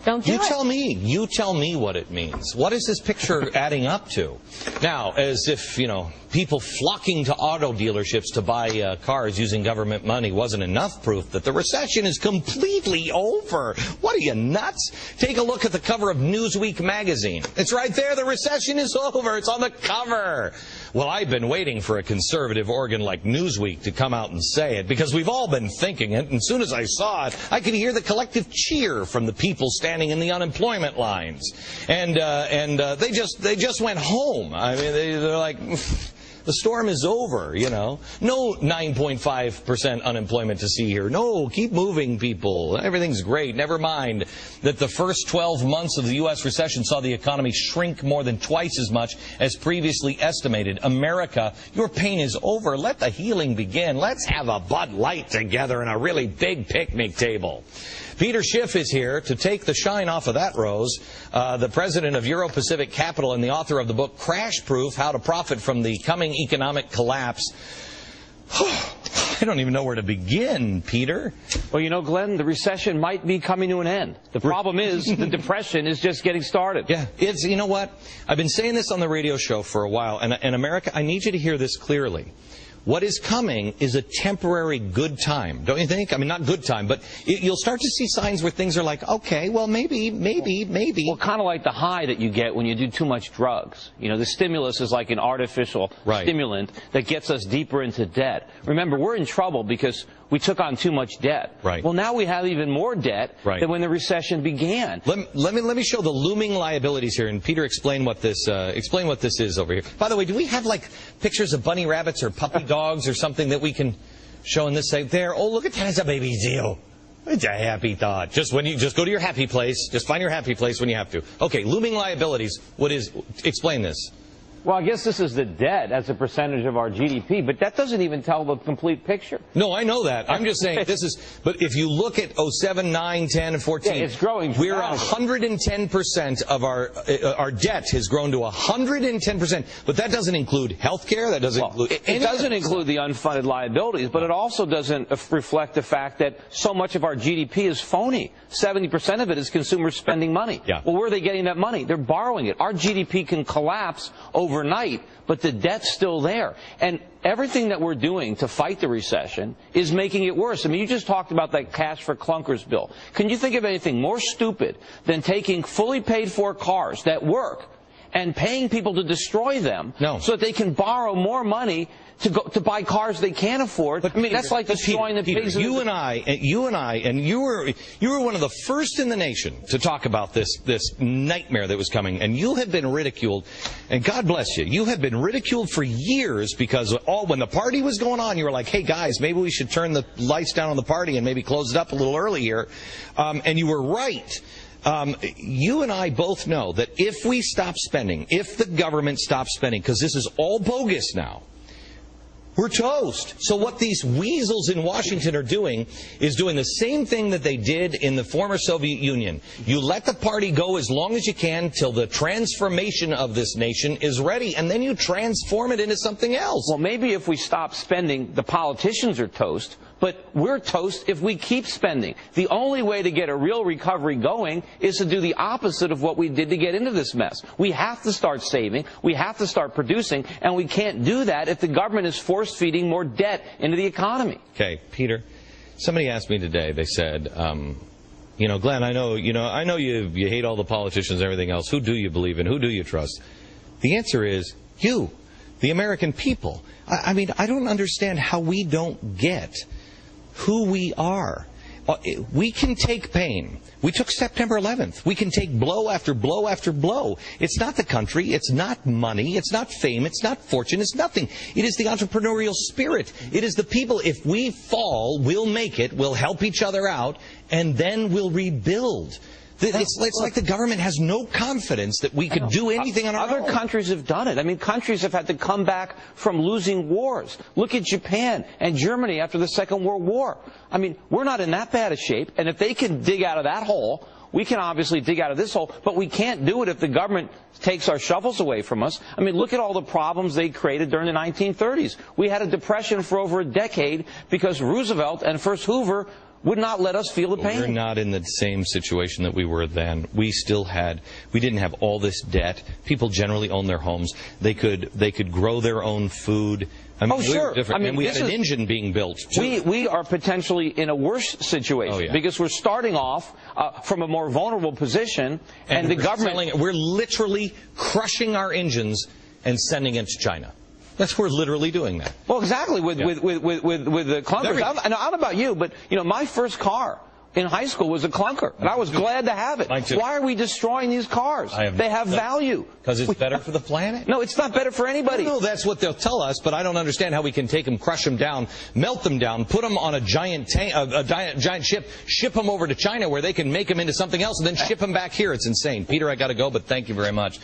Don't do it. You tell me what it means. What is this picture adding up to? Now, as if, people flocking to auto dealerships to buy cars using government money wasn't enough proof that the recession is completely over. What are you, nuts? Take a look at the cover of Newsweek magazine. It's right there. The recession is over. It's on the cover. Well, I've been waiting for a conservative organ like Newsweek to come out and say it, because we've all been thinking it, and as soon as I saw it, I could hear the collective cheer from the people standing in the unemployment lines. And they just went home. I mean, they're like, the storm is over, No 9.5% unemployment to see here. No, keep moving, people. Everything's great. Never mind that the first 12 months of the U.S. recession saw the economy shrink more than twice as much as previously estimated. America, your pain is over. Let the healing begin. Let's have a Bud Light together and a really big picnic table. Peter Schiff is here to take the shine off of that rose, the president of Euro-Pacific Capital and the author of the book Crash Proof, How to Profit from the Coming Economic Collapse. I don't even know where to begin, Peter. Well, Glenn, the recession might be coming to an end. The problem is the depression is just getting started. Yeah, you know what? I've been saying this on the radio show for a while, and America, I need you to hear this clearly. What is coming is a temporary good time, don't you think? I mean, not good time, but you'll start to see signs where things are like, okay, well, maybe. Well, kind of like the high that you get when you do too much drugs. The stimulus is like an artificial stimulant that gets us deeper into debt. Remember, we're in trouble because we took on too much debt. Right. Well, now we have even more debt than when the recession began. Let me show the looming liabilities here, and Peter, explain what this is over here. By the way, do we have like pictures of bunny rabbits or puppy dogs or something that we can show in this side there? Oh, look at that, it's a baby seal. It's a happy thought. Just go to your happy place. Just find your happy place when you have to. Okay, looming liabilities. Explain this. Well, I guess this is the debt as a percentage of our GDP, but that doesn't even tell the complete picture. No, I know that. I'm just saying but if you look at 07, 9, 10, and 14, it's growing. We're 110% of our debt has grown to 110%, but that doesn't include health care, that doesn't include... It doesn't include the unfunded liabilities, but it also doesn't reflect the fact that so much of our GDP is phony. 70% of it is consumers spending money. Yeah. Well, where are they getting that money? They're borrowing it. Our GDP can collapse overnight, but the debt's still there. And everything that we're doing to fight the recession is making it worse. I mean, you just talked about that cash for clunkers bill. Can you think of anything more stupid than taking fully paid for cars that work and paying people to destroy them so that they can borrow more money to buy cars they can't afford? But I mean, that's like destroying the pigs. You and you were one of the first in the nation to talk about this nightmare that was coming, and you have been ridiculed, and God bless you. You have been ridiculed for years because when the party was going on, you were like, hey guys, maybe we should turn the lights down on the party and maybe close it up a little early here. And you were right. You and I both know that if we stop spending, if the government stops spending, because this is all bogus now, we're toast. So what these weasels in Washington are doing is doing the same thing that they did in the former Soviet Union. You let the party go as long as you can till the transformation of this nation is ready, and then you transform it into something else. Well, maybe if we stop spending, the politicians are toast, but we're toast if we keep spending. The only way to get a real recovery going is to do the opposite of what we did to get into this mess. We have to start saving, we have to start producing, and we can't do that if the government is force-feeding more debt into the economy. Okay, Peter, somebody asked me today, they said, Glenn, I know you hate all the politicians and everything else. Who do you believe in? Who do you trust? The answer is you, the American people. I mean, I don't understand how we don't get who we are. We can take pain. We took September 11th. We can take blow after blow after blow. It's not the country. It's not money. It's not fame. It's not fortune. It's nothing. It is the entrepreneurial spirit. It is the people. If we fall, we'll make it. We'll help each other out, and then we'll rebuild. It's like the government has no confidence that we could do anything on our own. Other countries have done it. I mean, countries have had to come back from losing wars. Look at Japan and Germany after the Second World War. I mean, we're not in that bad a shape, and if they can dig out of that hole, we can obviously dig out of this hole, but we can't do it if the government takes our shovels away from us. I mean, look at all the problems they created during the 1930s. We had a depression for over a decade because Roosevelt and first Hoover would not let us feel the pain. We're not in the same situation that we were then. We didn't have all this debt. People generally own their homes. They could grow their own food. I mean, sure. And we had an engine being built, too. We are potentially in a worse situation because we're starting off from a more vulnerable position, and the government... We're literally crushing our engines and sending it to China. We're literally doing that. Well, exactly, with the clunkers. I don't know about you, but my first car in high school was a clunker, and I was glad to have it. Why are we destroying these cars? They have value. Because it's better for the planet? No, it's not better for anybody. No, that's what they'll tell us, but I don't understand how we can take them, crush them down, melt them down, put them on a giant giant ship, ship them over to China where they can make them into something else, and then ship them back here. It's insane. Peter, I got to go, but thank you very much.